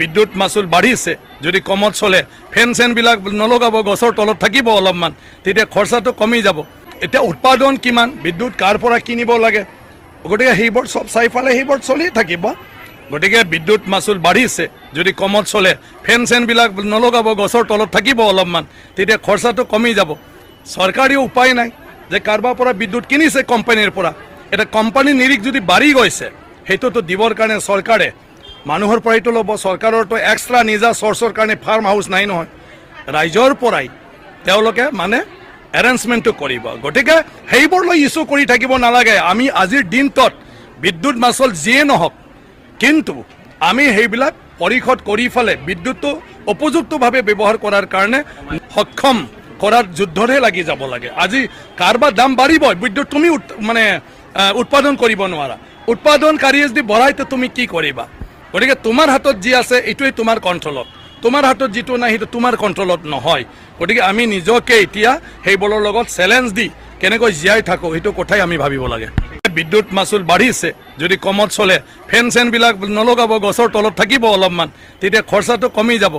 বিদ্যুৎ মাচুল বাঢ়িছে যদি কমত চলে ফেন চেনবিলাক নলগাব গছৰ তলত থাকিব অলপমান তেতিয়া খৰচাটো কমি যাব এতিয়া উৎপাদন কিমান বিদ্যুৎ কাৰ পৰা কিনিব লাগে গতিকে সেইবোৰ সব চাইফালে সেইবোৰ চলি থাকিব গতিকে বিদ্যুৎ মাচুল বাঢ়িছে যদি কমত চলে ফেন চেনবিলাক নলগাব গছৰ তলত থাকিব অলপমান তেতিয়া খৰচাটো কমি যাব চৰকাৰী উপায় নাই যে কাৰবাৰ পৰা বিদ্যুৎ কিনিছে কোম্পানীৰ পৰা এটা কোম্পানীৰ নিৰিখ যদি বাঢ়ি গৈছে সেইটোতো দিবৰ কাৰণে চৰকাৰে মানুহৰ পৰাইতো ল'ব চৰকাৰৰতো এক্সট্ৰা নিজা চৰ্চৰ কাৰণে ফাৰ্ম হাউচ নাই নহয় ৰাইজৰ পৰাই তেওঁলোকে মানে এৰেঞ্জমেণ্টটো কৰিব গতিকে সেইবোৰ লৈ ইছ্যু কৰি থাকিব নালাগে আমি আজিৰ দিনটোত বিদ্যুৎ মাচুল যিয়ে নহওক কিন্তু আমি সেইবিলাক পৰিশোধ কৰি ফেলে বিদ্যুৎটো উপযুক্তভাৱে ব্যৱহাৰ কৰাৰ কাৰণে সক্ষম কৰাৰ যুদ্ধৰে লাগি যাব লাগে আজি কাৰবাৰ দাম বাঢ়িব বিদ্যুৎ তুমি মানে উৎপাদন কৰিব নোৱাৰা উৎপাদনকাৰীয়ে যদি বঢ়াইতে তুমি কি কৰিবা গতিকে তোমাৰ হাতত যি আছে এইটোৱে তোমাৰ কণ্ট্ৰলত তোমাৰ হাতত যিটো নাই সেইটো তোমাৰ কণ্ট্ৰলত নহয় গতিকে আমি নিজকে এতিয়া সেইবোৰৰ লগত চেলেঞ্জ দি কেনেকৈ জীয়াই থাকোঁ সেইটো কথাই আমি ভাবিব লাগে বিদ্যুৎ মাচুল বাঢ়িছে যদি কমত চলে ফেন চেনবিলাক নলগাব গছৰ তলত থাকিব অলপমান তেতিয়া খৰচাটো কমি যাব